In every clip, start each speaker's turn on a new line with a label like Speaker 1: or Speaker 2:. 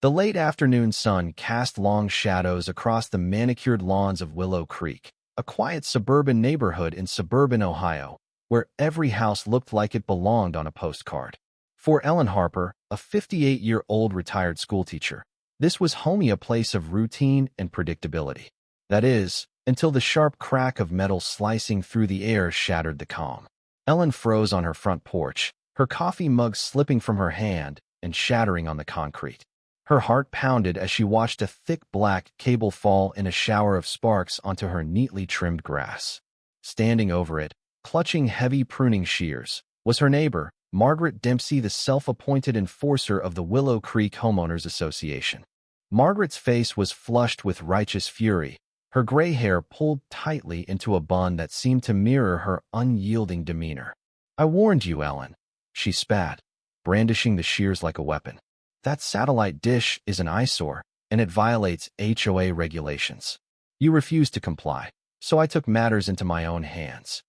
Speaker 1: The late afternoon sun cast long shadows across the manicured lawns of Willow Creek, a quiet suburban neighborhood in suburban Ohio, where every house looked like it belonged on a postcard. For Ellen Harper, a 58-year-old retired schoolteacher, this was homey, a place of routine and predictability. That is, until the sharp crack of metal slicing through the air shattered the calm. Ellen froze on her front porch, her coffee mug slipping from her hand and shattering on the concrete. Her heart pounded as she watched a thick black cable fall in a shower of sparks onto her neatly trimmed grass. Standing over it, clutching heavy pruning shears, was her neighbor, Margaret Dempsey, the self-appointed enforcer of the Willow Creek Homeowners Association. Margaret's face was flushed with righteous fury, her gray hair pulled tightly into a bun that seemed to mirror her unyielding demeanor. "I warned you, Ellen," she spat, brandishing the shears like a weapon. "That satellite dish is an eyesore, and it violates HOA regulations. You refused to comply, so I took matters into my own hands."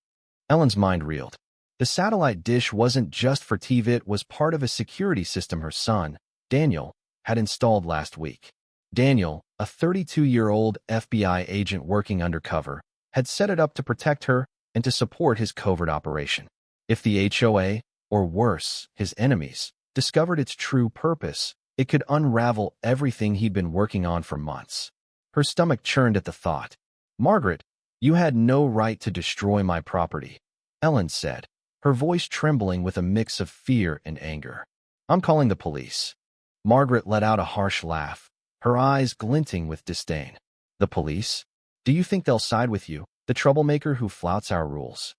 Speaker 1: Ellen's mind reeled. The satellite dish wasn't just for TV, it was part of a security system her son, Daniel, had installed last week. Daniel, a 32-year-old FBI agent working undercover, had set it up to protect her and to support his covert operation. If the HOA, or worse, his enemies, discovered its true purpose, it could unravel everything he'd been working on for months. Her stomach churned at the thought. "Margaret, you had no right to destroy my property," Ellen said, her voice trembling with a mix of fear and anger. "I'm calling the police." Margaret let out a harsh laugh, her eyes glinting with disdain. "The police? Do you think they'll side with you, the troublemaker who flouts our rules?"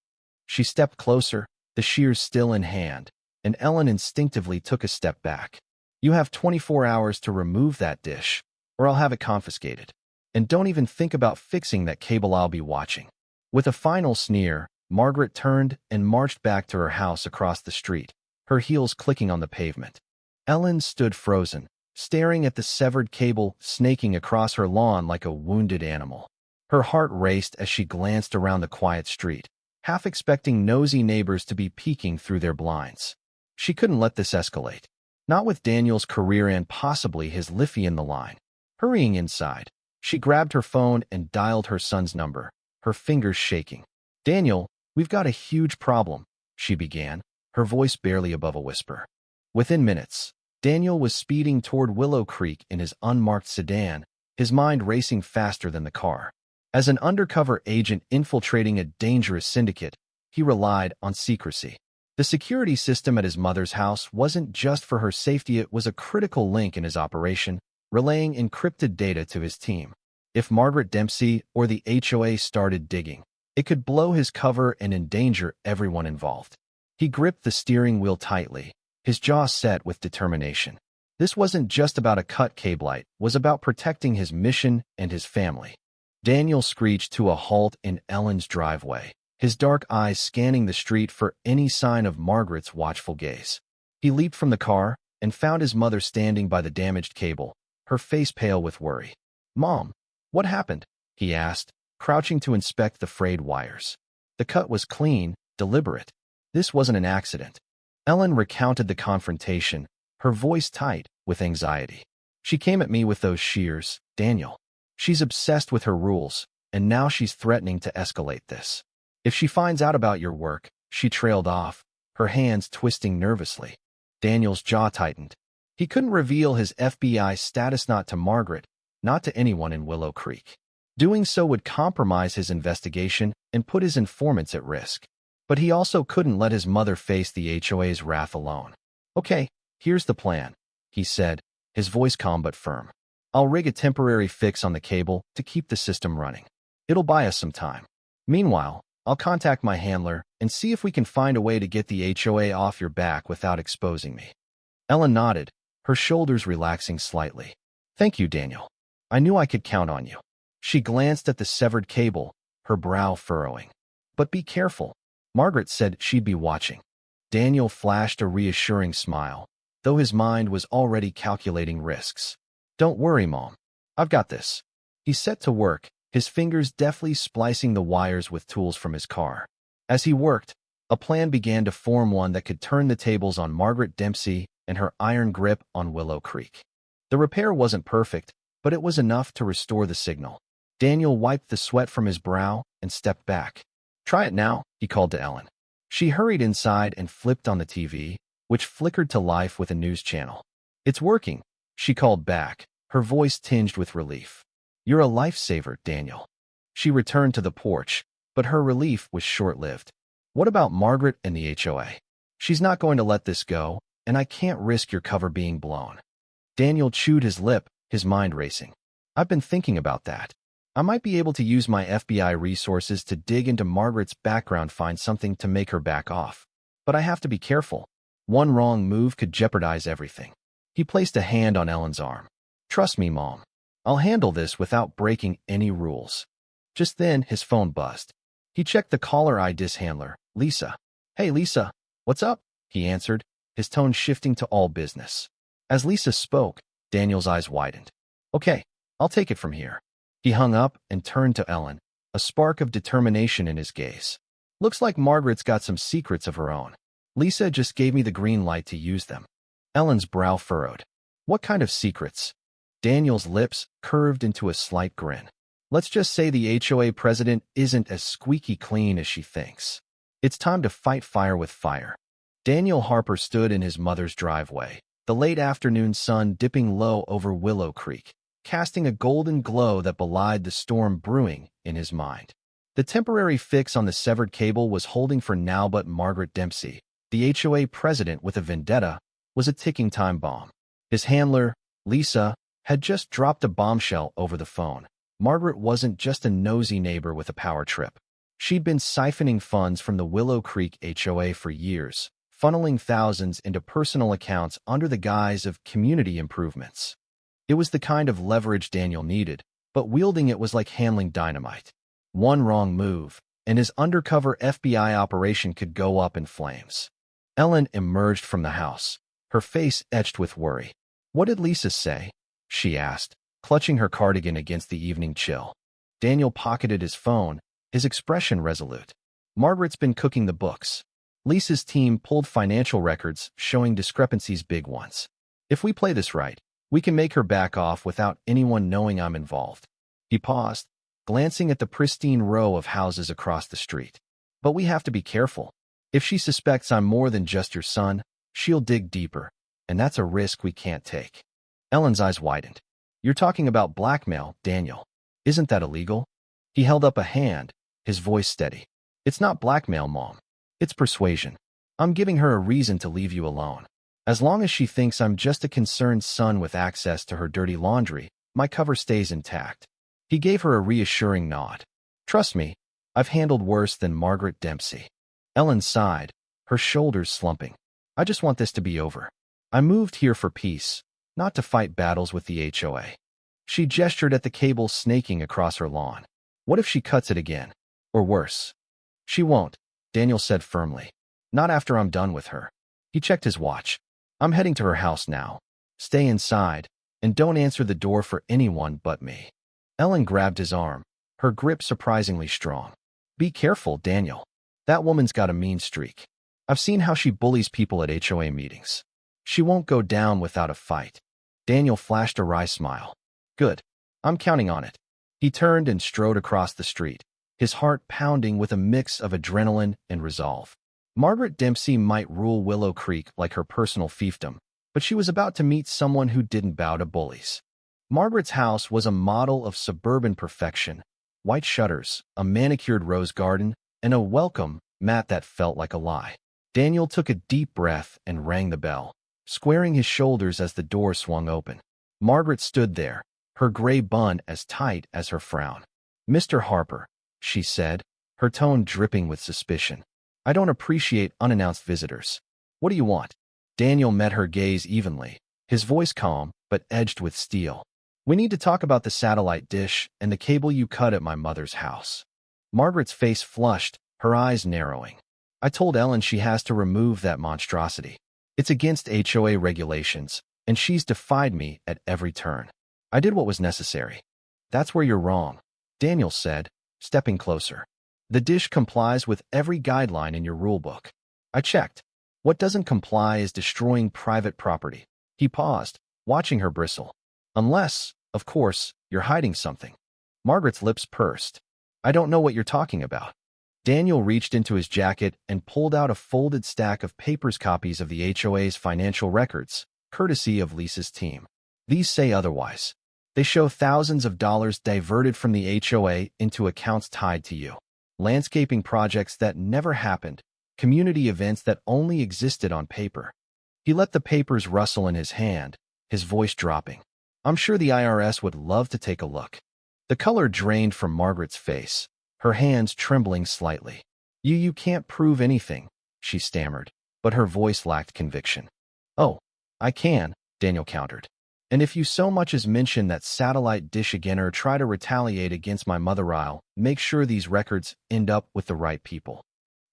Speaker 1: She stepped closer, the shears still in hand, and Ellen instinctively took a step back. "You have 24 hours to remove that dish, or I'll have it confiscated. And don't even think about fixing that cable, I'll be watching." With a final sneer, Margaret turned and marched back to her house across the street, her heels clicking on the pavement. Ellen stood frozen, staring at the severed cable snaking across her lawn like a wounded animal. Her heart raced as she glanced around the quiet street, half expecting nosy neighbors to be peeking through their blinds. She couldn't let this escalate, not with Daniel's career and possibly his Liffey in the line. Hurrying inside, she grabbed her phone and dialed her son's number, her fingers shaking. "Daniel, we've got a huge problem," she began, her voice barely above a whisper. Within minutes, Daniel was speeding toward Willow Creek in his unmarked sedan, his mind racing faster than the car. As an undercover agent infiltrating a dangerous syndicate, he relied on secrecy. The security system at his mother's house wasn't just for her safety, it was a critical link in his operation, relaying encrypted data to his team. If Margaret Dempsey or the HOA started digging, it could blow his cover and endanger everyone involved. He gripped the steering wheel tightly, his jaw set with determination. This wasn't just about a cut cablite, it was about protecting his mission and his family. Daniel screeched to a halt in Ellen's driveway, his dark eyes scanning the street for any sign of Margaret's watchful gaze. He leaped from the car and found his mother standing by the damaged cable, her face pale with worry. "Mom, what happened?" he asked, crouching to inspect the frayed wires. The cut was clean, deliberate. This wasn't an accident. Ellen recounted the confrontation, her voice tight with anxiety. "She came at me with those shears, Daniel. She's obsessed with her rules, and now she's threatening to escalate this. If she finds out about your work," she trailed off, her hands twisting nervously. Daniel's jaw tightened. He couldn't reveal his FBI status, not to Margaret, not to anyone in Willow Creek. Doing so would compromise his investigation and put his informants at risk. But he also couldn't let his mother face the HOA's wrath alone. "Okay, here's the plan," he said, his voice calm but firm. "I'll rig a temporary fix on the cable to keep the system running. It'll buy us some time. Meanwhile, I'll contact my handler and see if we can find a way to get the HOA off your back without exposing me." Ellen nodded, her shoulders relaxing slightly. "Thank you, Daniel. I knew I could count on you." She glanced at the severed cable, her brow furrowing. "But be careful. Margaret said she'd be watching." Daniel flashed a reassuring smile, though his mind was already calculating risks. "Don't worry, Mom. I've got this." He set to work, his fingers deftly splicing the wires with tools from his car. As he worked, a plan began to form, one that could turn the tables on Margaret Dempsey and her iron grip on Willow Creek. The repair wasn't perfect, but it was enough to restore the signal. Daniel wiped the sweat from his brow and stepped back. "Try it now," he called to Ellen. She hurried inside and flipped on the TV, which flickered to life with a news channel. "It's working," she called back, her voice tinged with relief. "You're a lifesaver, Daniel." She returned to the porch, but her relief was short-lived. "What about Margaret and the HOA? She's not going to let this go, and I can't risk your cover being blown." Daniel chewed his lip, his mind racing. "I've been thinking about that. I might be able to use my FBI resources to dig into Margaret's background, find something to make her back off. But I have to be careful. One wrong move could jeopardize everything." He placed a hand on Ellen's arm. "Trust me, Mom. I'll handle this without breaking any rules." Just then, his phone buzzed. He checked the caller ID handler, Lisa. "Hey, Lisa, what's up?" he answered, his tone shifting to all business. As Lisa spoke, Daniel's eyes widened. "Okay, I'll take it from here." He hung up and turned to Ellen, a spark of determination in his gaze. "Looks like Margaret's got some secrets of her own. Lisa just gave me the green light to use them." Ellen's brow furrowed. "What kind of secrets?" Daniel's lips curved into a slight grin. "Let's just say the HOA president isn't as squeaky clean as she thinks. It's time to fight fire with fire." Daniel Harper stood in his mother's driveway, the late afternoon sun dipping low over Willow Creek, casting a golden glow that belied the storm brewing in his mind. The temporary fix on the severed cable was holding for now, but Margaret Dempsey, the HOA president with a vendetta, was a ticking time bomb. His handler, Lisa, had just dropped a bombshell over the phone. Margaret wasn't just a nosy neighbor with a power trip. She'd been siphoning funds from the Willow Creek HOA for years, funneling thousands into personal accounts under the guise of community improvements. It was the kind of leverage Daniel needed, but wielding it was like handling dynamite. One wrong move, and his undercover FBI operation could go up in flames. Ellen emerged from the house, her face etched with worry. "What did Lisa say?" she asked, clutching her cardigan against the evening chill. Daniel pocketed his phone, his expression resolute. "Margaret's been cooking the books. Lisa's team pulled financial records showing discrepancies, big ones. If we play this right, we can make her back off without anyone knowing I'm involved." He paused, glancing at the pristine row of houses across the street. "But we have to be careful. If she suspects I'm more than just your son, she'll dig deeper, and that's a risk we can't take." Ellen's eyes widened. "You're talking about blackmail, Daniel. Isn't that illegal?" He held up a hand, his voice steady. "It's not blackmail, Mom. It's persuasion. I'm giving her a reason to leave you alone. As long as she thinks I'm just a concerned son with access to her dirty laundry, my cover stays intact." He gave her a reassuring nod. "Trust me, I've handled worse than Margaret Dempsey." Ellen sighed, her shoulders slumping. "I just want this to be over. I moved here for peace, not to fight battles with the HOA." She gestured at the cable snaking across her lawn. "What if she cuts it again? Or worse?" "She won't," Daniel said firmly. "Not after I'm done with her." He checked his watch. "I'm heading to her house now. Stay inside, and don't answer the door for anyone but me." Ellen grabbed his arm, her grip surprisingly strong. "Be careful, Daniel. That woman's got a mean streak. I've seen how she bullies people at HOA meetings. She won't go down without a fight." Daniel flashed a wry smile. "Good. I'm counting on it." He turned and strode across the street, his heart pounding with a mix of adrenaline and resolve. Margaret Dempsey might rule Willow Creek like her personal fiefdom, but she was about to meet someone who didn't bow to bullies. Margaret's house was a model of suburban perfection: white shutters, a manicured rose garden, and a welcome mat that felt like a lie. Daniel took a deep breath and rang the bell, squaring his shoulders as the door swung open. Margaret stood there, her gray bun as tight as her frown. "Mr. Harper," she said, her tone dripping with suspicion. "I don't appreciate unannounced visitors. What do you want?" Daniel met her gaze evenly, his voice calm but edged with steel. "We need to talk about the satellite dish and the cable you cut at my mother's house." Margaret's face flushed, her eyes narrowing. "I told Ellen she has to remove that monstrosity. It's against HOA regulations, and she's defied me at every turn. I did what was necessary." "That's where you're wrong," Daniel said, stepping closer. "The dish complies with every guideline in your rulebook. I checked. What doesn't comply is destroying private property." He paused, watching her bristle. Unless, of course, you're hiding something. Margaret's lips pursed. I don't know what you're talking about. Daniel reached into his jacket and pulled out a folded stack of papers copies of the HOA's financial records, courtesy of Lisa's team. These say otherwise. They show thousands of dollars diverted from the HOA into accounts tied to you. Landscaping projects that never happened, community events that only existed on paper. He let the papers rustle in his hand, his voice dropping. I'm sure the IRS would love to take a look. The color drained from Margaret's face, her hands trembling slightly. You can't prove anything, she stammered, but her voice lacked conviction. Oh, I can, Daniel countered. And if you so much as mention that satellite dish again or try to retaliate against my mother, I'll make sure these records end up with the right people.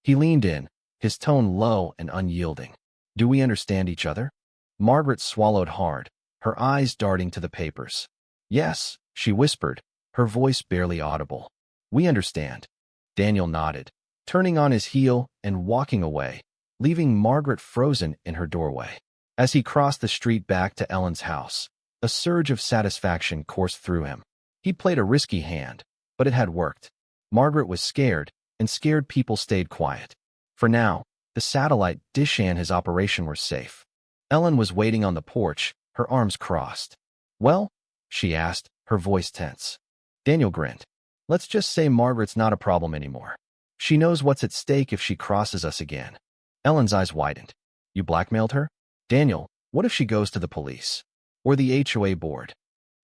Speaker 1: He leaned in, his tone low and unyielding. Do we understand each other? Margaret swallowed hard, her eyes darting to the papers. Yes, she whispered, her voice barely audible. We understand. Daniel nodded, turning on his heel and walking away, leaving Margaret frozen in her doorway. As he crossed the street back to Ellen's house, a surge of satisfaction coursed through him. He played a risky hand, but it had worked. Margaret was scared, and scared people stayed quiet. For now, the satellite dish and his operation were safe. Ellen was waiting on the porch, her arms crossed. Well? She asked, her voice tense. Daniel grinned. Let's just say Margaret's not a problem anymore. She knows what's at stake if she crosses us again. Ellen's eyes widened. You blackmailed her? Daniel, what if she goes to the police? Or the HOA board?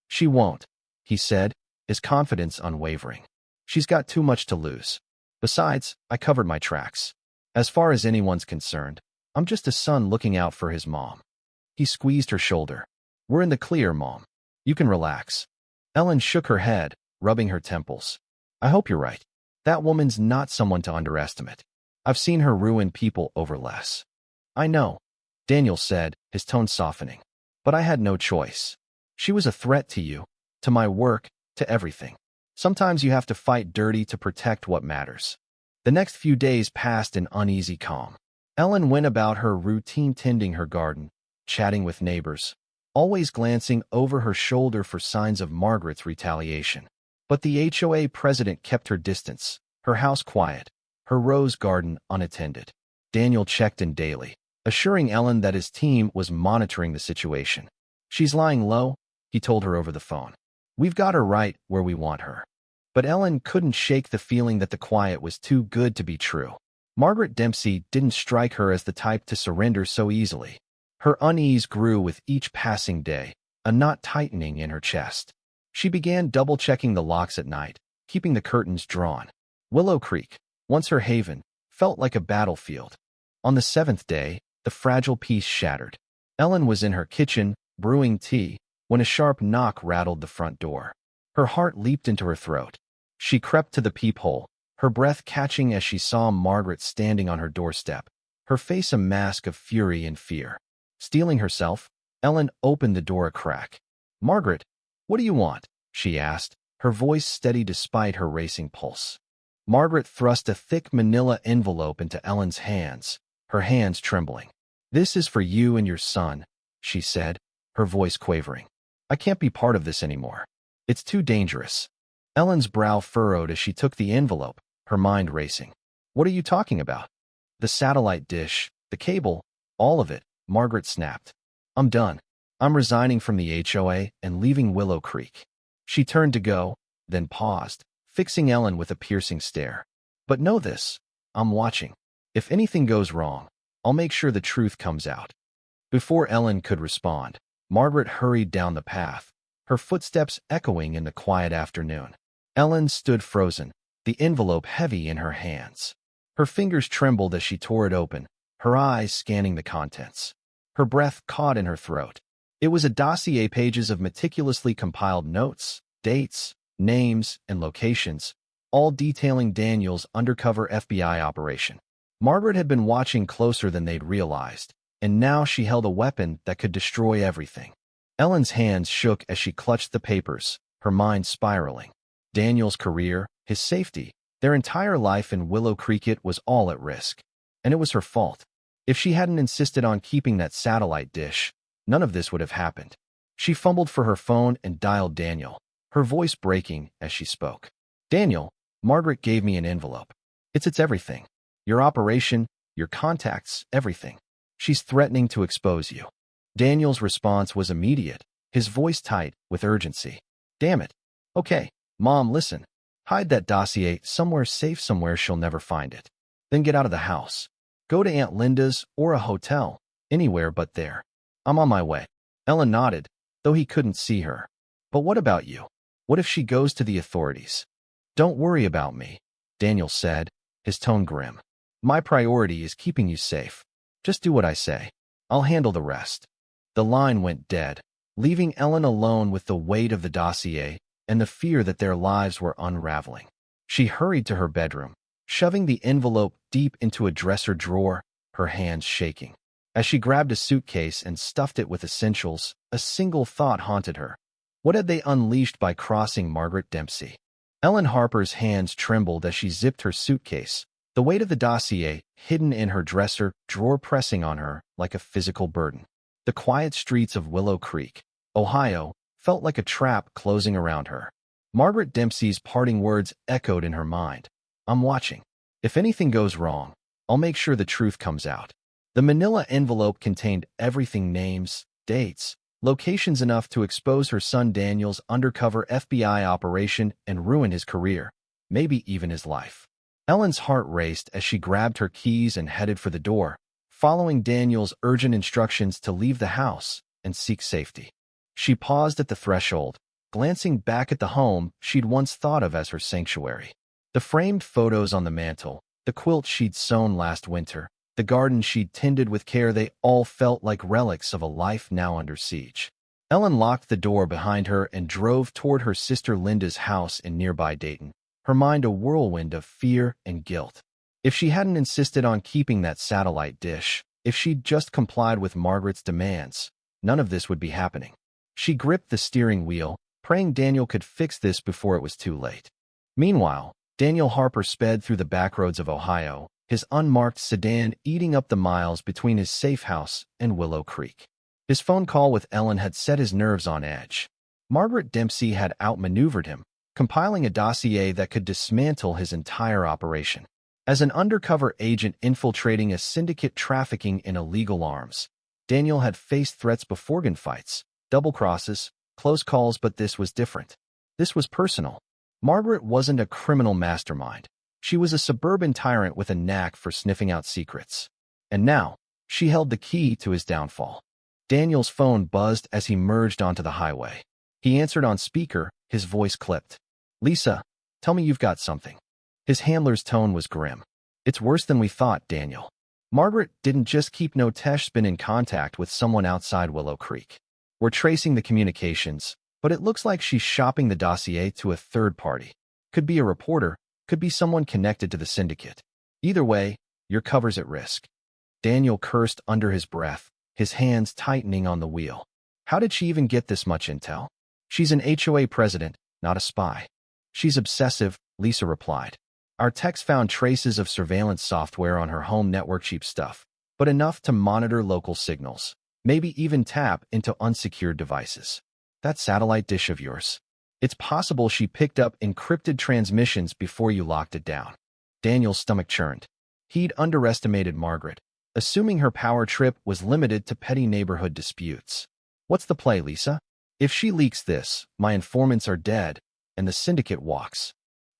Speaker 1: She won't, he said, his confidence unwavering. She's got too much to lose. Besides, I covered my tracks. As far as anyone's concerned, I'm just a son looking out for his mom. He squeezed her shoulder. We're in the clear, Mom. You can relax. Ellen shook her head, rubbing her temples. I hope you're right. That woman's not someone to underestimate. I've seen her ruin people over less. I know, Daniel said, his tone softening. But I had no choice. She was a threat to you, to my work, to everything. Sometimes you have to fight dirty to protect what matters. The next few days passed in uneasy calm. Ellen went about her routine, tending her garden, chatting with neighbors, always glancing over her shoulder for signs of Margaret's retaliation. But the HOA president kept her distance, her house quiet, her rose garden unattended. Daniel checked in daily, assuring Ellen that his team was monitoring the situation. She's lying low, he told her over the phone. We've got her right where we want her. But Ellen couldn't shake the feeling that the quiet was too good to be true. Margaret Dempsey didn't strike her as the type to surrender so easily. Her unease grew with each passing day, a knot tightening in her chest. She began double-checking the locks at night, keeping the curtains drawn. Willow Creek, once her haven, felt like a battlefield. On the 7th day, the fragile peace shattered. Ellen was in her kitchen, brewing tea, when a sharp knock rattled the front door. Her heart leaped into her throat. She crept to the peephole, her breath catching as she saw Margaret standing on her doorstep, her face a mask of fury and fear. Steeling herself, Ellen opened the door a crack. Margaret, what do you want? She asked, her voice steady despite her racing pulse. Margaret thrust a thick manila envelope into Ellen's hands, her hands trembling. This is for you and your son, she said, her voice quavering. I can't be part of this anymore. It's too dangerous. Ellen's brow furrowed as she took the envelope, her mind racing. What are you talking about? The satellite dish, the cable, all of it, Margaret snapped. I'm done. I'm resigning from the HOA and leaving Willow Creek. She turned to go, then paused, fixing Ellen with a piercing stare. But know this, I'm watching. If anything goes wrong, I'll make sure the truth comes out. Before Ellen could respond, Margaret hurried down the path, her footsteps echoing in the quiet afternoon. Ellen stood frozen, the envelope heavy in her hands. Her fingers trembled as she tore it open, her eyes scanning the contents. Her breath caught in her throat. It was a dossier, pages of meticulously compiled notes, dates, names, and locations, all detailing Daniel's undercover FBI operation. Margaret had been watching closer than they'd realized, and now she held a weapon that could destroy everything. Ellen's hands shook as she clutched the papers, her mind spiraling. Daniel's career, his safety, their entire life in Willow Creek, it was all at risk. And it was her fault. If she hadn't insisted on keeping that satellite dish, none of this would have happened. She fumbled for her phone and dialed Daniel, her voice breaking as she spoke. Daniel, Margaret gave me an envelope. It's everything. Your operation, your contacts, everything. She's threatening to expose you. Daniel's response was immediate, his voice tight with urgency. Damn it. Okay, Mom, listen. Hide that dossier somewhere safe, somewhere she'll never find it. Then get out of the house. Go to Aunt Linda's or a hotel, anywhere but there. I'm on my way. Ellen nodded, though he couldn't see her. But what about you? What if she goes to the authorities? Don't worry about me, Daniel said, his tone grim. My priority is keeping you safe. Just do what I say. I'll handle the rest. The line went dead, leaving Ellen alone with the weight of the dossier and the fear that their lives were unraveling. She hurried to her bedroom, shoving the envelope deep into a dresser drawer, her hands shaking. As she grabbed a suitcase and stuffed it with essentials, a single thought haunted her. What had they unleashed by crossing Margaret Dempsey? Ellen Harper's hands trembled as she zipped her suitcase, the weight of the dossier hidden in her dresser drawer pressing on her like a physical burden. The quiet streets of Willow Creek, Ohio, felt like a trap closing around her. Margaret Dempsey's parting words echoed in her mind. I'm watching. If anything goes wrong, I'll make sure the truth comes out. The manila envelope contained everything: names, dates, locations enough to expose her son Daniel's undercover FBI operation and ruin his career, maybe even his life. Ellen's heart raced as she grabbed her keys and headed for the door, following Daniel's urgent instructions to leave the house and seek safety. She paused at the threshold, glancing back at the home she'd once thought of as her sanctuary. The framed photos on the mantel, the quilt she'd sewn last winter, the garden she'd tended with care, they all felt like relics of a life now under siege. Ellen locked the door behind her and drove toward her sister Linda's house in nearby Dayton, her mind a whirlwind of fear and guilt. If she hadn't insisted on keeping that satellite dish, if she'd just complied with Margaret's demands, none of this would be happening. She gripped the steering wheel, praying Daniel could fix this before it was too late. Meanwhile, Daniel Harper sped through the backroads of Ohio, his unmarked sedan eating up the miles between his safe house and Willow Creek. His phone call with Ellen had set his nerves on edge. Margaret Dempsey had outmaneuvered him, compiling a dossier that could dismantle his entire operation. As an undercover agent infiltrating a syndicate trafficking in illegal arms, Daniel had faced threats before: gunfights, double crosses, close calls, but this was different. This was personal. Margaret wasn't a criminal mastermind. She was a suburban tyrant with a knack for sniffing out secrets. And now, she held the key to his downfall. Daniel's phone buzzed as he merged onto the highway. He answered on speaker, his voice clipped. Lisa, tell me you've got something. His handler's tone was grim. It's worse than we thought, Daniel. Margaret didn't just keep no Tesh's been in contact with someone outside Willow Creek. We're tracing the communications, but it looks like she's shopping the dossier to a third party. Could be a reporter, could be someone connected to the syndicate. Either way, your cover's at risk. Daniel cursed under his breath, his hands tightening on the wheel. How did she even get this much intel? She's an HOA president, not a spy. She's obsessive, Lisa replied. Our techs found traces of surveillance software on her home network, cheap stuff, but enough to monitor local signals, maybe even tap into unsecured devices. That satellite dish of yours. It's possible she picked up encrypted transmissions before you locked it down. Daniel's stomach churned. He'd underestimated Margaret, assuming her power trip was limited to petty neighborhood disputes. What's the play, Lisa? If she leaks this, my informants are dead, and the syndicate walks.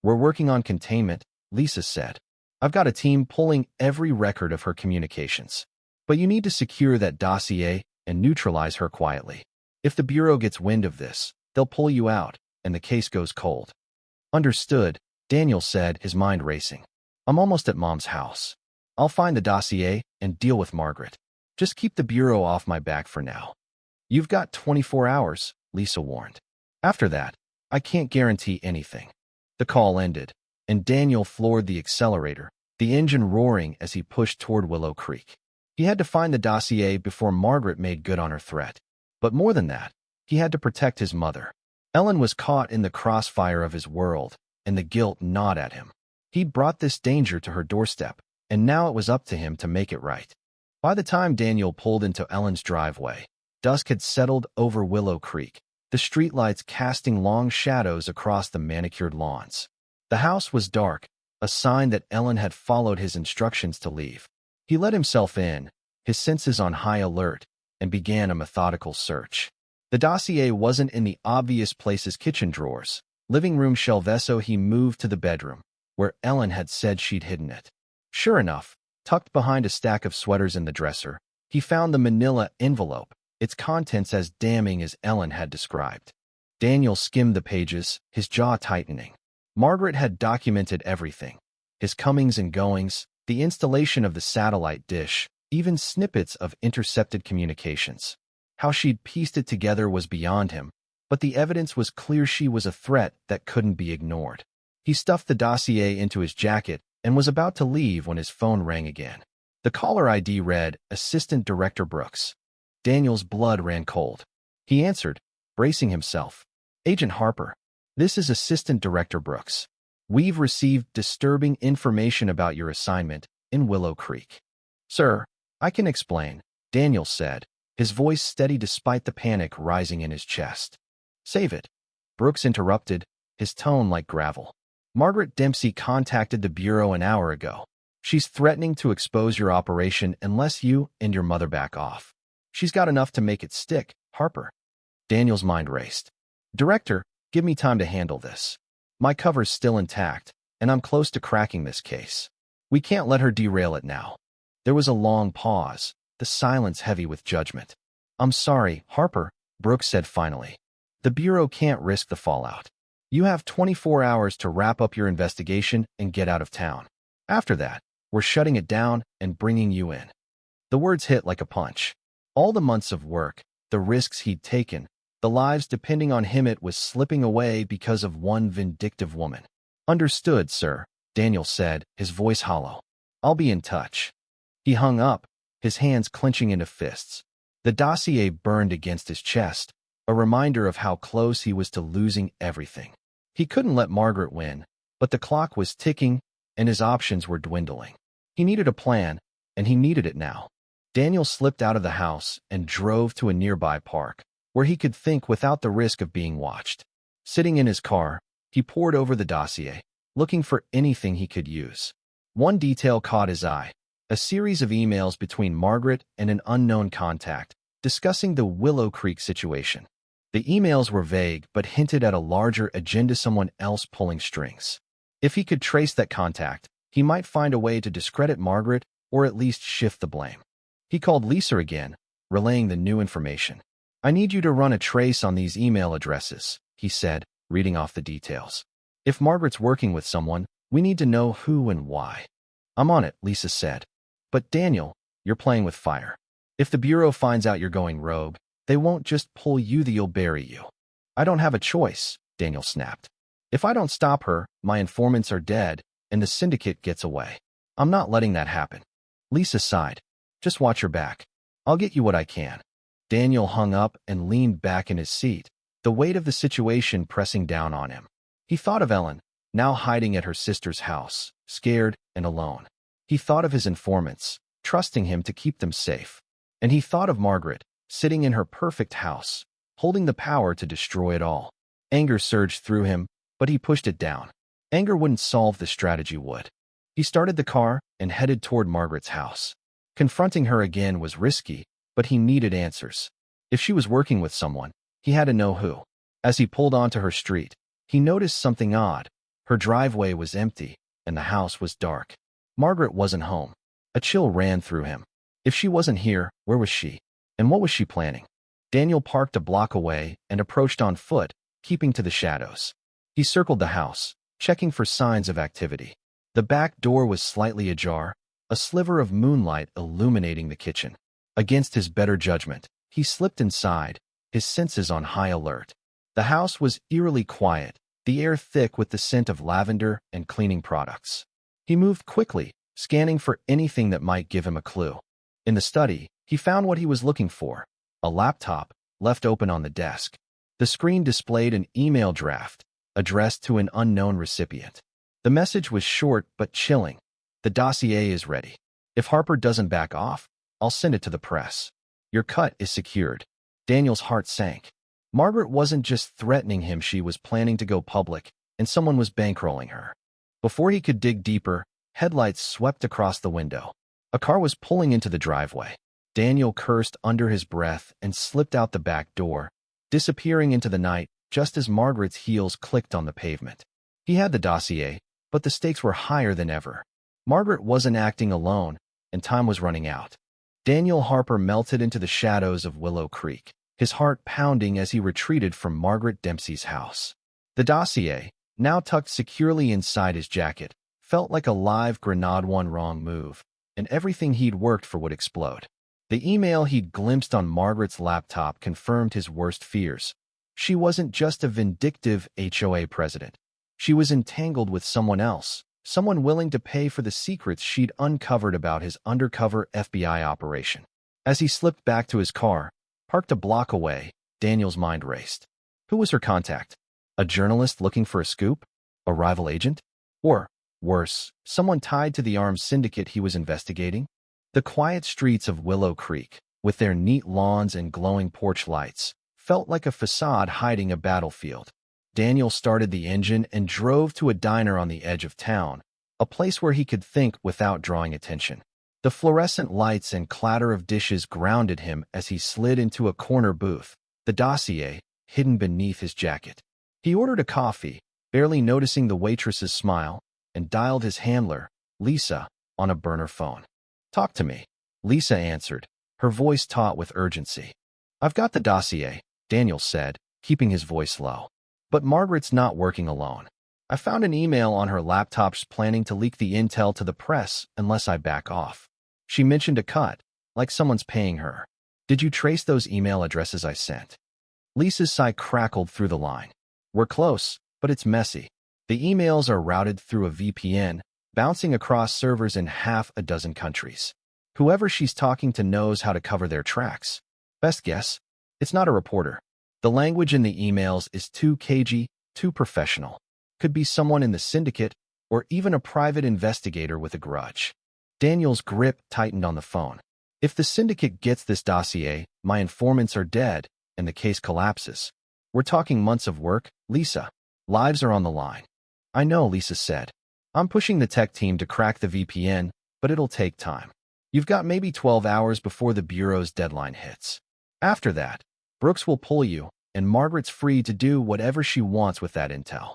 Speaker 1: We're working on containment, Lisa said. I've got a team pulling every record of her communications. But you need to secure that dossier and neutralize her quietly. If the Bureau gets wind of this, they'll pull you out, and the case goes cold. Understood, Daniel said, his mind racing. I'm almost at Mom's house. I'll find the dossier and deal with Margaret. Just keep the Bureau off my back for now. You've got 24 hours, Lisa warned. After that, I can't guarantee anything. The call ended, and Daniel floored the accelerator, the engine roaring as he pushed toward Willow Creek. He had to find the dossier before Margaret made good on her threat. But more than that, he had to protect his mother. Ellen was caught in the crossfire of his world, and the guilt gnawed at him. He'd brought this danger to her doorstep, and now it was up to him to make it right. By the time Daniel pulled into Ellen's driveway, Dusk had settled over Willow Creek, the streetlights casting long shadows across the manicured lawns. The house was dark, a sign that Ellen had followed his instructions to leave. He let himself in, his senses on high alert, and began a methodical search. The dossier wasn't in the obvious places: kitchen drawers, living room shelves, so he moved to the bedroom, where Ellen had said she'd hidden it. Sure enough, tucked behind a stack of sweaters in the dresser, he found the manila envelope, its contents as damning as Ellen had described. Daniel skimmed the pages, his jaw tightening. Margaret had documented everything: his comings and goings, the installation of the satellite dish, even snippets of intercepted communications. How she'd pieced it together was beyond him, but the evidence was clear: she was a threat that couldn't be ignored. He stuffed the dossier into his jacket and was about to leave when his phone rang again. The caller ID read, "Assistant Director Brooks." Daniel's blood ran cold. He answered, bracing himself. "Agent Harper, this is Assistant Director Brooks. We've received disturbing information about your assignment in Willow Creek." "Sir, I can explain," Daniel said, his voice steady despite the panic rising in his chest. "Save it," Brooks interrupted, his tone like gravel. "Margaret Dempsey contacted the Bureau an hour ago. She's threatening to expose your operation unless you and your mother back off. She's got enough to make it stick, Harper." Daniel's mind raced. "Director, give me time to handle this. My cover's still intact, and I'm close to cracking this case. We can't let her derail it now." There was a long pause, the silence heavy with judgment. "I'm sorry, Harper," Brooks said finally. "The Bureau can't risk the fallout. You have 24 hours to wrap up your investigation and get out of town. After that, we're shutting it down and bringing you in." The words hit like a punch. All the months of work, the risks he'd taken, the lives depending on him, it was slipping away because of one vindictive woman. "Understood, sir," Daniel said, his voice hollow. "I'll be in touch." He hung up, his hands clenching into fists. The dossier burned against his chest, a reminder of how close he was to losing everything. He couldn't let Margaret win, but the clock was ticking, and his options were dwindling. He needed a plan, and he needed it now. Daniel slipped out of the house and drove to a nearby park, where he could think without the risk of being watched. Sitting in his car, he pored over the dossier, looking for anything he could use. One detail caught his eye: a series of emails between Margaret and an unknown contact, discussing the Willow Creek situation. The emails were vague but hinted at a larger agenda: someone else pulling strings. If he could trace that contact, he might find a way to discredit Margaret or at least shift the blame. He called Lisa again, relaying the new information. "I need you to run a trace on these email addresses," he said, reading off the details. "If Margaret's working with someone, we need to know who and why." "I'm on it," Lisa said. "But Daniel, you're playing with fire. If the Bureau finds out you're going rogue, they won't just pull you, they'll bury you." "I don't have a choice," Daniel snapped. "If I don't stop her, my informants are dead, and the syndicate gets away. I'm not letting that happen." Lisa sighed. "Just watch your back. I'll get you what I can." Daniel hung up and leaned back in his seat, the weight of the situation pressing down on him. He thought of Ellen, now hiding at her sister's house, scared and alone. He thought of his informants, trusting him to keep them safe. And he thought of Margaret, sitting in her perfect house, holding the power to destroy it all. Anger surged through him, but he pushed it down. Anger wouldn't solve the strategy would. He started the car and headed toward Margaret's house. Confronting her again was risky, but he needed answers. If she was working with someone, he had to know who. As he pulled onto her street, he noticed something odd. Her driveway was empty, and the house was dark. Margaret wasn't home. A chill ran through him. If she wasn't here, where was she? And what was she planning? Daniel parked a block away and approached on foot, keeping to the shadows. He circled the house, checking for signs of activity. The back door was slightly ajar, a sliver of moonlight illuminating the kitchen. Against his better judgment, he slipped inside, his senses on high alert. The house was eerily quiet, the air thick with the scent of lavender and cleaning products. He moved quickly, scanning for anything that might give him a clue. In the study, he found what he was looking for: a laptop, left open on the desk. The screen displayed an email draft, addressed to an unknown recipient. The message was short but chilling. "The dossier is ready. If Harper doesn't back off, I'll send it to the press. Your cut is secured." Daniel's heart sank. Margaret wasn't just threatening him, she was planning to go public, and someone was bankrolling her. Before he could dig deeper, headlights swept across the window. A car was pulling into the driveway. Daniel cursed under his breath and slipped out the back door, disappearing into the night just as Margaret's heels clicked on the pavement. He had the dossier, but the stakes were higher than ever. Margaret wasn't acting alone, and time was running out. Daniel Harper melted into the shadows of Willow Creek, his heart pounding as he retreated from Margaret Dempsey's house. The dossier, now tucked securely inside his jacket, felt like a live grenade. One wrong move, and everything he'd worked for would explode. The email he'd glimpsed on Margaret's laptop confirmed his worst fears. She wasn't just a vindictive HOA president. She was entangled with someone else, someone willing to pay for the secrets she'd uncovered about his undercover FBI operation. As he slipped back to his car, parked a block away, Daniel's mind raced. Who was her contact? A journalist looking for a scoop? A rival agent? Or, worse, someone tied to the arms syndicate he was investigating? The quiet streets of Willow Creek, with their neat lawns and glowing porch lights, felt like a facade hiding a battlefield. Daniel started the engine and drove to a diner on the edge of town, a place where he could think without drawing attention. The fluorescent lights and clatter of dishes grounded him as he slid into a corner booth, the dossier hidden beneath his jacket. He ordered a coffee, barely noticing the waitress's smile, and dialed his handler, Lisa, on a burner phone. "Talk to me," Lisa answered, her voice taut with urgency. "I've got the dossier," Daniel said, keeping his voice low. "But Margaret's not working alone. I found an email on her laptop planning to leak the intel to the press unless I back off. She mentioned a cut, like someone's paying her. Did you trace those email addresses I sent?" Lisa's sigh crackled through the line. "We're close, but it's messy. The emails are routed through a VPN, bouncing across servers in half a dozen countries. Whoever she's talking to knows how to cover their tracks. Best guess? It's not a reporter. The language in the emails is too cagey, too professional. Could be someone in the syndicate, or even a private investigator with a grudge." Daniel's grip tightened on the phone. "If the syndicate gets this dossier, my informants are dead, and the case collapses. We're talking months of work, Lisa. Lives are on the line." "I know," Lisa said. "I'm pushing the tech team to crack the VPN, but it'll take time. You've got maybe 12 hours before the Bureau's deadline hits. After that, Brooks will pull you, and Margaret's free to do whatever she wants with that intel."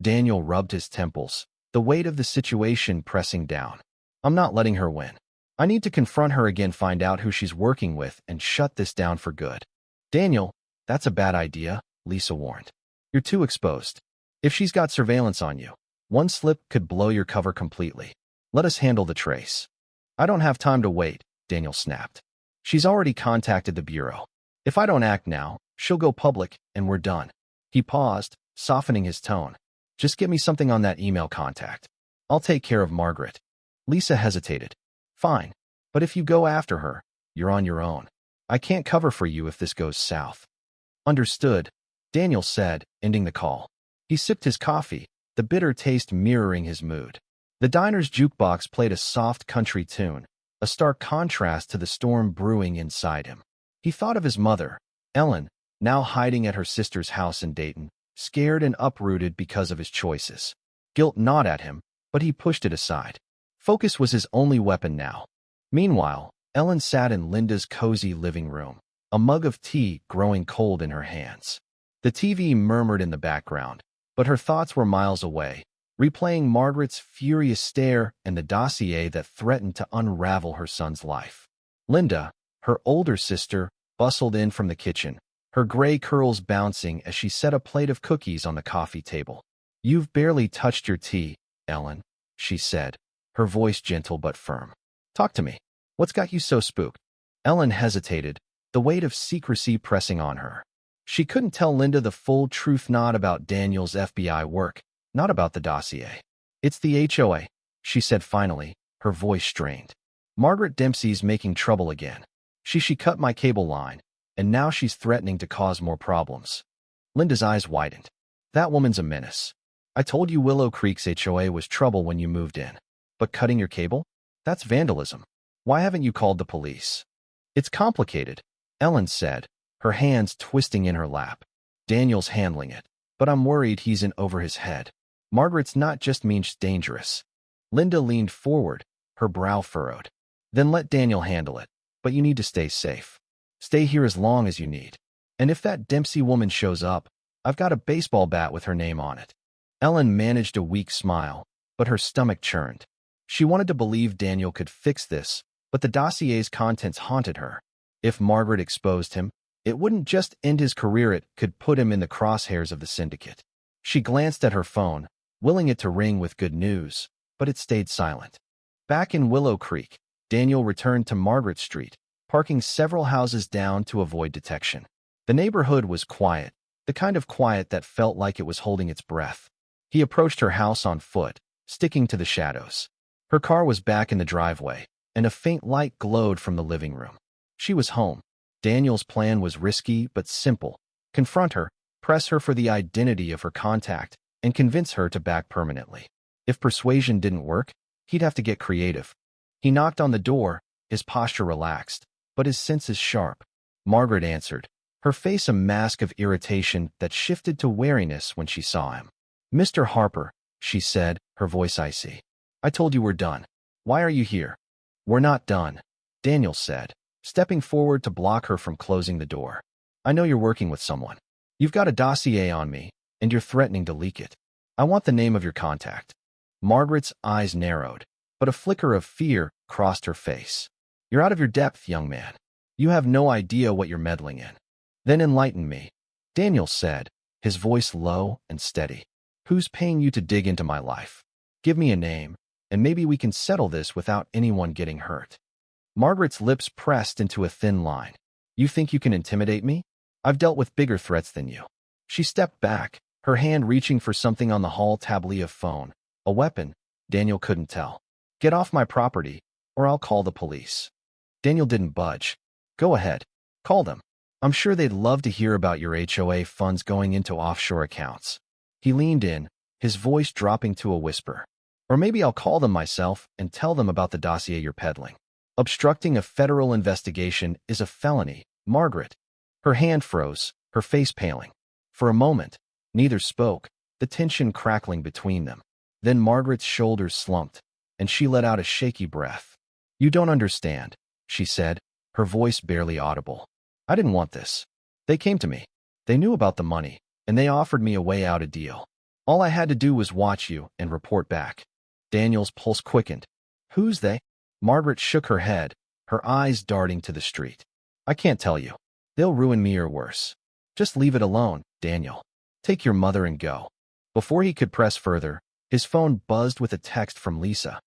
Speaker 1: Daniel rubbed his temples, the weight of the situation pressing down. "I'm not letting her win. I need to confront her again, find out who she's working with, and shut this down for good." "Daniel, that's a bad idea," Lisa warned. "You're too exposed. If she's got surveillance on you, one slip could blow your cover completely. Let us handle the trace." "I don't have time to wait," Daniel snapped. "She's already contacted the Bureau. If I don't act now, she'll go public, and we're done." He paused, softening his tone. "Just get me something on that email contact. I'll take care of Margaret." Lisa hesitated. "Fine, but if you go after her, you're on your own. I can't cover for you if this goes south." "Understood," Daniel said, ending the call. He sipped his coffee, the bitter taste mirroring his mood. The diner's jukebox played a soft country tune, a stark contrast to the storm brewing inside him. He thought of his mother, Ellen, now hiding at her sister's house in Dayton, scared and uprooted because of his choices. Guilt gnawed at him, but he pushed it aside. Focus was his only weapon now. Meanwhile, Ellen sat in Linda's cozy living room, a mug of tea growing cold in her hands. The TV murmured in the background, but her thoughts were miles away, replaying Margaret's furious stare and the dossier that threatened to unravel her son's life. Linda, her older sister, bustled in from the kitchen, her gray curls bouncing as she set a plate of cookies on the coffee table. "You've barely touched your tea, Ellen," she said, her voice gentle but firm. "Talk to me. What's got you so spooked?" Ellen hesitated, the weight of secrecy pressing on her. She couldn't tell Linda the full truth, not about Daniel's FBI work, not about the dossier. "It's the HOA," she said finally, her voice strained. "Margaret Dempsey's making trouble again. She cut my cable line, and now she's threatening to cause more problems." Linda's eyes widened. "That woman's a menace. I told you Willow Creek's HOA was trouble when you moved in. But cutting your cable? That's vandalism. Why haven't you called the police?" "It's complicated," Ellen said, her hands twisting in her lap. Daniel's handling it, but I'm worried he's in over his head. Margaret's not just mean, she's dangerous. Linda leaned forward, her brow furrowed. Then let Daniel handle it, but you need to stay safe. Stay here as long as you need. And if that Dempsey woman shows up, I've got a baseball bat with her name on it. Ellen managed a weak smile, but her stomach churned. She wanted to believe Daniel could fix this, but the dossier's contents haunted her. If Margaret exposed him, it wouldn't just end his career, it could put him in the crosshairs of the syndicate. She glanced at her phone, willing it to ring with good news, but it stayed silent. Back in Willow Creek, Daniel returned to Margaret Street, parking several houses down to avoid detection. The neighborhood was quiet, the kind of quiet that felt like it was holding its breath. He approached her house on foot, sticking to the shadows. Her car was back in the driveway, and a faint light glowed from the living room. She was home. Daniel's plan was risky but simple. Confront her, press her for the identity of her contact, and convince her to back permanently. If persuasion didn't work, he'd have to get creative. He knocked on the door, his posture relaxed, but his senses sharp. Margaret answered, her face a mask of irritation that shifted to wariness when she saw him. "Mr. Harper," she said, her voice icy. "I told you we're done. Why are you here?" "We're not done," Daniel said, stepping forward to block her from closing the door. "I know you're working with someone. You've got a dossier on me, and you're threatening to leak it. I want the name of your contact." Margaret's eyes narrowed, but a flicker of fear crossed her face. "You're out of your depth, young man. You have no idea what you're meddling in." "Then enlighten me," Daniel said, his voice low and steady. "Who's paying you to dig into my life? Give me a name, and maybe we can settle this without anyone getting hurt." Margaret's lips pressed into a thin line. "You think you can intimidate me? I've dealt with bigger threats than you." She stepped back, her hand reaching for something on the hall tablet phone. A weapon? Daniel couldn't tell. "Get off my property, or I'll call the police." Daniel didn't budge. "Go ahead. Call them. I'm sure they'd love to hear about your HOA funds going into offshore accounts." He leaned in, his voice dropping to a whisper. "Or maybe I'll call them myself and tell them about the dossier you're peddling. Obstructing a federal investigation is a felony, Margaret." Her hand froze, her face paling. For a moment, neither spoke, the tension crackling between them. Then Margaret's shoulders slumped, and she let out a shaky breath. "You don't understand," she said, her voice barely audible. "I didn't want this. They came to me. They knew about the money, and they offered me a way out, a deal. All I had to do was watch you and report back." Daniel's pulse quickened. "Who's they?" Margaret shook her head, her eyes darting to the street. "I can't tell you. They'll ruin me or worse. Just leave it alone, Daniel. Take your mother and go." Before he could press further, his phone buzzed with a text from Lisa.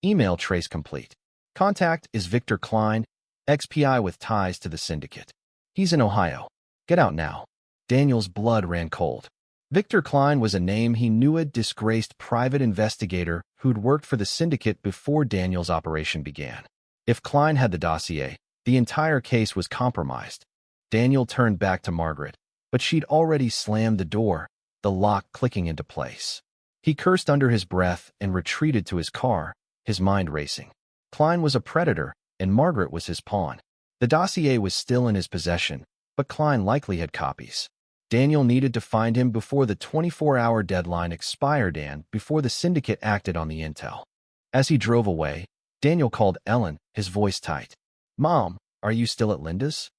Speaker 1: "Email trace complete. Contact is Victor Klein, XPI with ties to the syndicate. He's in Ohio. Get out now." Daniel's blood ran cold. Victor Klein was a name he knew, a disgraced private investigator who'd worked for the syndicate before Daniel's operation began. If Klein had the dossier, the entire case was compromised. Daniel turned back to Margaret, but she'd already slammed the door, the lock clicking into place. He cursed under his breath and retreated to his car, his mind racing. Klein was a predator, and Margaret was his pawn. The dossier was still in his possession, but Klein likely had copies. Daniel needed to find him before the 24-hour deadline expired and before the syndicate acted on the intel. As he drove away, Daniel called Ellen, his voice tight. "Mom, are you still at Linda's?"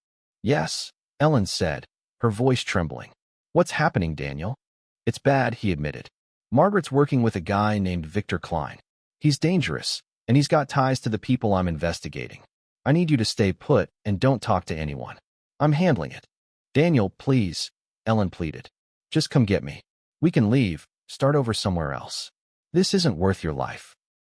Speaker 1: "Yes," Ellen said, her voice trembling. "What's happening, Daniel?" "It's bad," he admitted. "Margaret's working with a guy named Victor Klein. He's dangerous, and he's got ties to the people I'm investigating. I need you to stay put and don't talk to anyone. I'm handling it." "Daniel, please," Ellen pleaded. "Just come get me. We can leave, start over somewhere else. This isn't worth your life."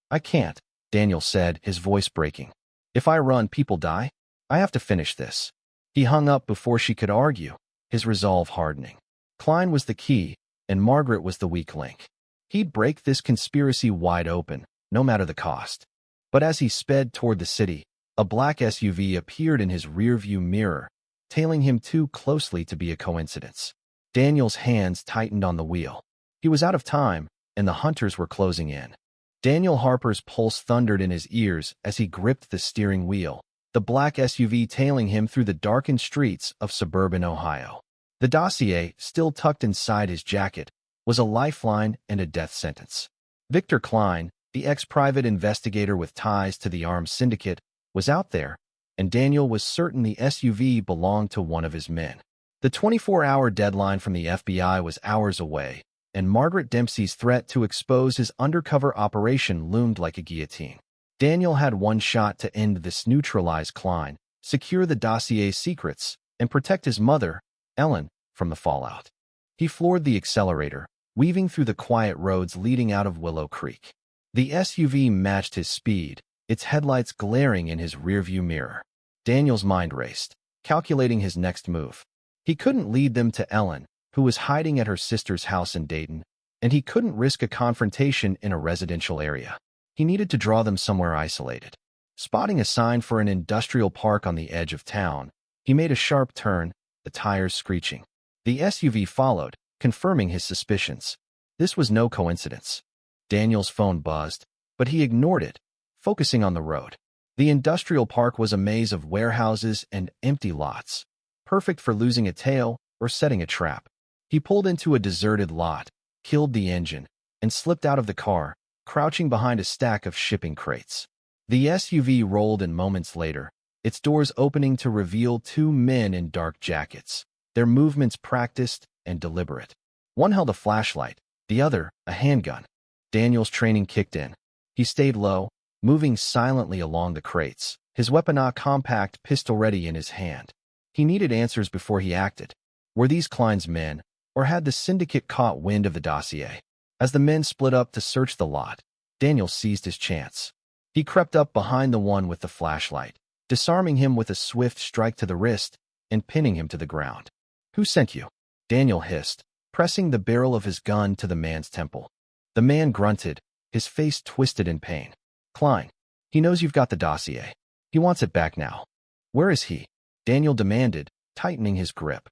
Speaker 1: "I can't," Daniel said, his voice breaking. "If I run, people die. I have to finish this." He hung up before she could argue, his resolve hardening. Klein was the key, and Margaret was the weak link. He'd break this conspiracy wide open, no matter the cost. But as he sped toward the city, a black SUV appeared in his rearview mirror, tailing him too closely to be a coincidence. Daniel's hands tightened on the wheel. He was out of time, and the hunters were closing in. Daniel Harper's pulse thundered in his ears as he gripped the steering wheel, the black SUV tailing him through the darkened streets of suburban Ohio. The dossier, still tucked inside his jacket, was a lifeline and a death sentence. Victor Klein, the ex-private investigator with ties to the armed syndicate, was out there, and Daniel was certain the SUV belonged to one of his men. The 24-hour deadline from the FBI was hours away, and Margaret Dempsey's threat to expose his undercover operation loomed like a guillotine. Daniel had one shot to end this: neutralize Klein, secure the dossier's secrets, and protect his mother, Ellen, from the fallout. He floored the accelerator, weaving through the quiet roads leading out of Willow Creek. The SUV matched his speed, its headlights glaring in his rearview mirror. Daniel's mind raced, calculating his next move. He couldn't lead them to Ellen, who was hiding at her sister's house in Dayton, and he couldn't risk a confrontation in a residential area. He needed to draw them somewhere isolated. Spotting a sign for an industrial park on the edge of town, he made a sharp turn, the tires screeching. The SUV followed, confirming his suspicions. This was no coincidence. Daniel's phone buzzed, but he ignored it, focusing on the road. The industrial park was a maze of warehouses and empty lots, perfect for losing a tail or setting a trap. He pulled into a deserted lot, killed the engine, and slipped out of the car, crouching behind a stack of shipping crates. The SUV rolled in moments later, its doors opening to reveal two men in dark jackets, their movements practiced and deliberate. One held a flashlight, the other a handgun. Daniel's training kicked in. He stayed low, moving silently along the crates, his weapon a compact pistol ready in his hand. He needed answers before he acted. Were these Klein's men, or had the syndicate caught wind of the dossier? As the men split up to search the lot, Daniel seized his chance. He crept up behind the one with the flashlight, disarming him with a swift strike to the wrist and pinning him to the ground. "Who sent you?" Daniel hissed, pressing the barrel of his gun to the man's temple. The man grunted, his face twisted in pain. "Klein. He knows you've got the dossier. He wants it back now." "Where is he?" Daniel demanded, tightening his grip.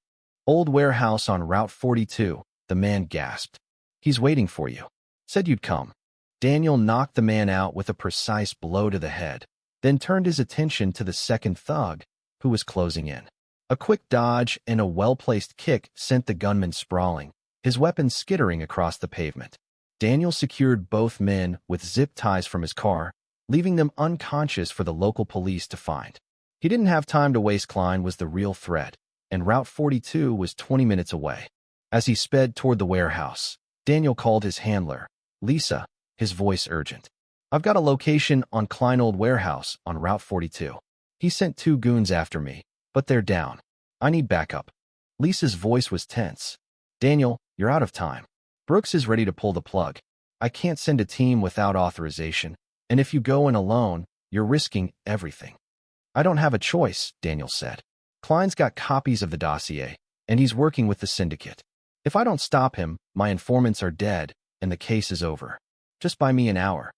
Speaker 1: "Old warehouse on Route 42, the man gasped. "He's waiting for you. Said you'd come." Daniel knocked the man out with a precise blow to the head, then turned his attention to the second thug, who was closing in. A quick dodge and a well-placed kick sent the gunman sprawling, his weapon skittering across the pavement. Daniel secured both men with zip ties from his car, leaving them unconscious for the local police to find. He didn't have time to waste. Klein was the real threat, and Route 42 was 20 minutes away. As he sped toward the warehouse, Daniel called his handler, Lisa, his voice urgent. "I've got a location on Klein Old Warehouse on Route 42. He sent 2 goons after me, but they're down. I need backup." Lisa's voice was tense. "Daniel, you're out of time. Brooks is ready to pull the plug. I can't send a team without authorization, and if you go in alone, you're risking everything." "I don't have a choice," Daniel said. "Klein's got copies of the dossier, and he's working with the syndicate. If I don't stop him, my informants are dead, and the case is over. Just buy me an hour."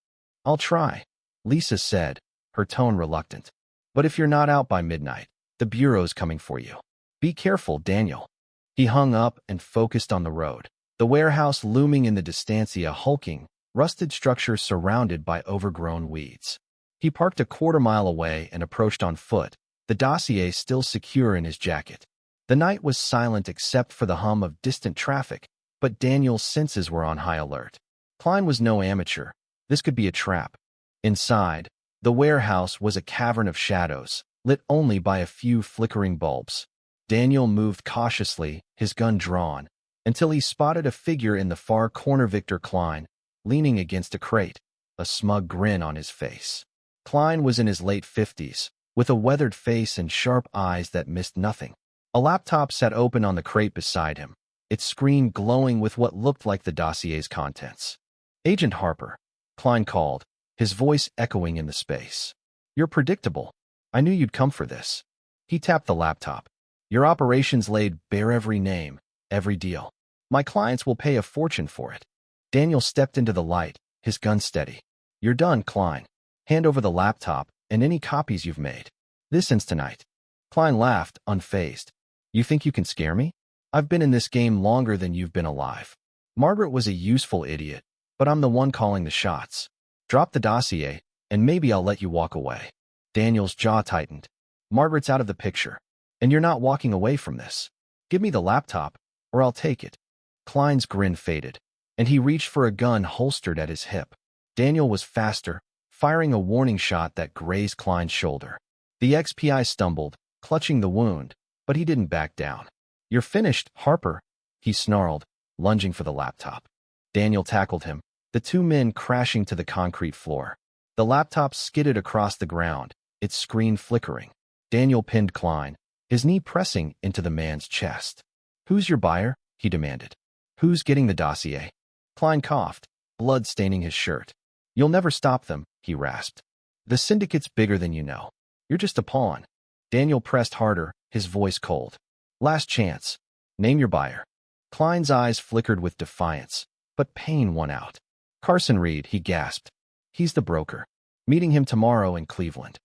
Speaker 1: "I'll try," Lisa said, her tone reluctant. "But if you're not out by midnight, the Bureau's coming for you. Be careful, Daniel." He hung up and focused on the road, the warehouse looming in the distancia, hulking, rusted structure surrounded by overgrown weeds. He parked a quarter-mile away and approached on foot, the dossier still secure in his jacket. The night was silent except for the hum of distant traffic, but Daniel's senses were on high alert. Klein was no amateur. This could be a trap. Inside, the warehouse was a cavern of shadows, lit only by a few flickering bulbs. Daniel moved cautiously, his gun drawn, until he spotted a figure in the far corner: Victor Klein, leaning against a crate, a smug grin on his face. Klein was in his late 50s, with a weathered face and sharp eyes that missed nothing. A laptop sat open on the crate beside him, its screen glowing with what looked like the dossier's contents. "Agent Harper," Klein called, his voice echoing in the space. "You're predictable. I knew you'd come for this." He tapped the laptop. "Your operations laid bare every name, every deal. My clients will pay a fortune for it." Daniel stepped into the light, his gun steady. "You're done, Klein. Hand over the laptop and any copies you've made. This ends tonight." Klein laughed, unfazed. "You think you can scare me? I've been in this game longer than you've been alive. Margaret was a useful idiot, but I'm the one calling the shots. Drop the dossier, and maybe I'll let you walk away." Daniel's jaw tightened. Margaret's out of the picture. And you're not walking away from this. Give me the laptop, or I'll take it. Klein's grin faded, and he reached for a gun holstered at his hip. Daniel was faster, firing a warning shot that grazed Klein's shoulder. The XPI stumbled, clutching the wound, but he didn't back down. You're finished, Harper, he snarled, lunging for the laptop. Daniel tackled him, the two men crashing to the concrete floor. The laptop skidded across the ground, its screen flickering. Daniel pinned Klein, his knee pressing into the man's chest. Who's your buyer? He demanded. Who's getting the dossier? Klein coughed, blood staining his shirt. You'll never stop them, he rasped. The syndicate's bigger than you know. You're just a pawn. Daniel pressed harder, his voice cold. Last chance. Name your buyer. Klein's eyes flickered with defiance, but pain won out. Carson Reed, he gasped. He's the broker. Meeting him tomorrow in Cleveland.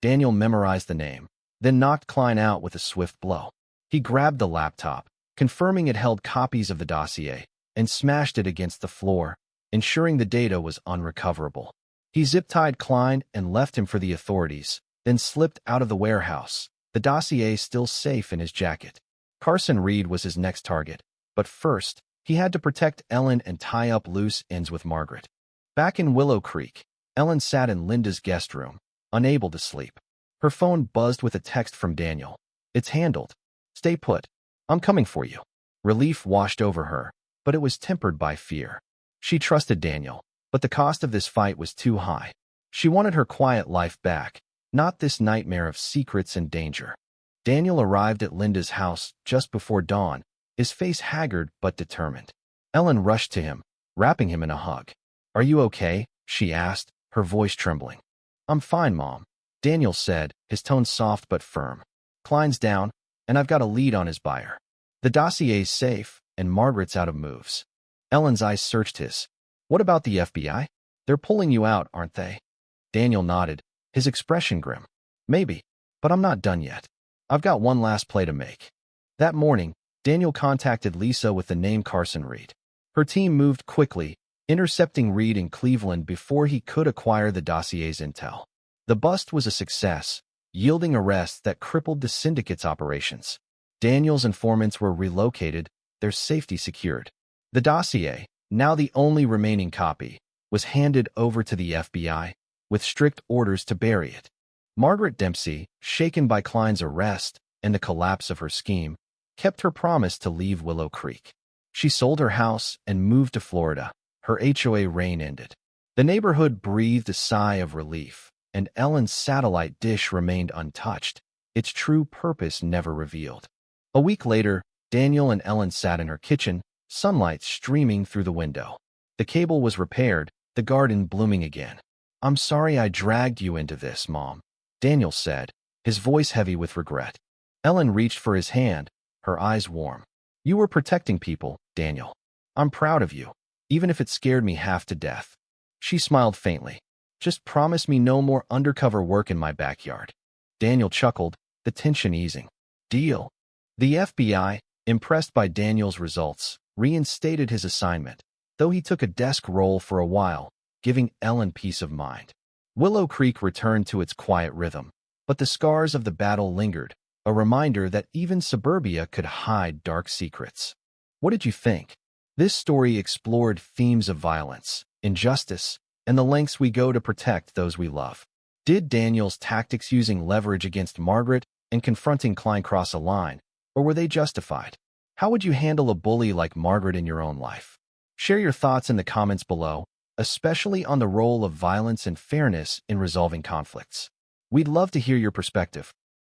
Speaker 1: Daniel memorized the name, then knocked Klein out with a swift blow. He grabbed the laptop, confirming it held copies of the dossier, and smashed it against the floor, ensuring the data was unrecoverable. He zip-tied Klein and left him for the authorities, then slipped out of the warehouse, the dossier still safe in his jacket. Carson Reed was his next target, but first, he had to protect Ellen and tie up loose ends with Margaret. Back in Willow Creek, Ellen sat in Linda's guest room, unable to sleep. Her phone buzzed with a text from Daniel. It's handled. Stay put. I'm coming for you. Relief washed over her, but it was tempered by fear. She trusted Daniel, but the cost of this fight was too high. She wanted her quiet life back, not this nightmare of secrets and danger. Daniel arrived at Linda's house just before dawn, his face haggard but determined. Ellen rushed to him, wrapping him in a hug. Are you okay? She asked, her voice trembling. I'm fine, Mom, Daniel said, his tone soft but firm. Klein's down, and I've got a lead on his buyer. The dossier's safe, and Margaret's out of moves. Ellen's eyes searched his. What about the FBI? They're pulling you out, aren't they? Daniel nodded, his expression grim. Maybe, but I'm not done yet. I've got one last play to make. That morning, Daniel contacted Lisa with the name Carson Reed. Her team moved quickly, intercepting Reed in Cleveland before he could acquire the dossier's intel. The bust was a success, yielding arrests that crippled the syndicate's operations. Daniel's informants were relocated, their safety secured. The dossier, now the only remaining copy, was handed over to the FBI, with strict orders to bury it. Margaret Dempsey, shaken by Klein's arrest and the collapse of her scheme, kept her promise to leave Willow Creek. She sold her house and moved to Florida. Her HOA reign ended. The neighborhood breathed a sigh of relief, and Ellen's satellite dish remained untouched, its true purpose never revealed. A week later, Daniel and Ellen sat in her kitchen, sunlight streaming through the window. The cable was repaired, the garden blooming again. I'm sorry I dragged you into this, Mom, Daniel said, his voice heavy with regret. Ellen reached for his hand, her eyes warm. You were protecting people, Daniel. I'm proud of you, even if it scared me half to death. She smiled faintly. Just promise me no more undercover work in my backyard. Daniel chuckled, the tension easing. Deal. The FBI, impressed by Daniel's results, reinstated his assignment, though he took a desk role for a while, giving Ellen peace of mind. Willow Creek returned to its quiet rhythm, but the scars of the battle lingered, a reminder that even suburbia could hide dark secrets. What did you think? This story explored themes of violence, injustice, and the lengths we go to protect those we love. Did Daniel's tactics using leverage against Margaret and confronting Klein cross a line, or were they justified? How would you handle a bully like Margaret in your own life? Share your thoughts in the comments below, especially on the role of violence and fairness in resolving conflicts. We'd love to hear your perspective.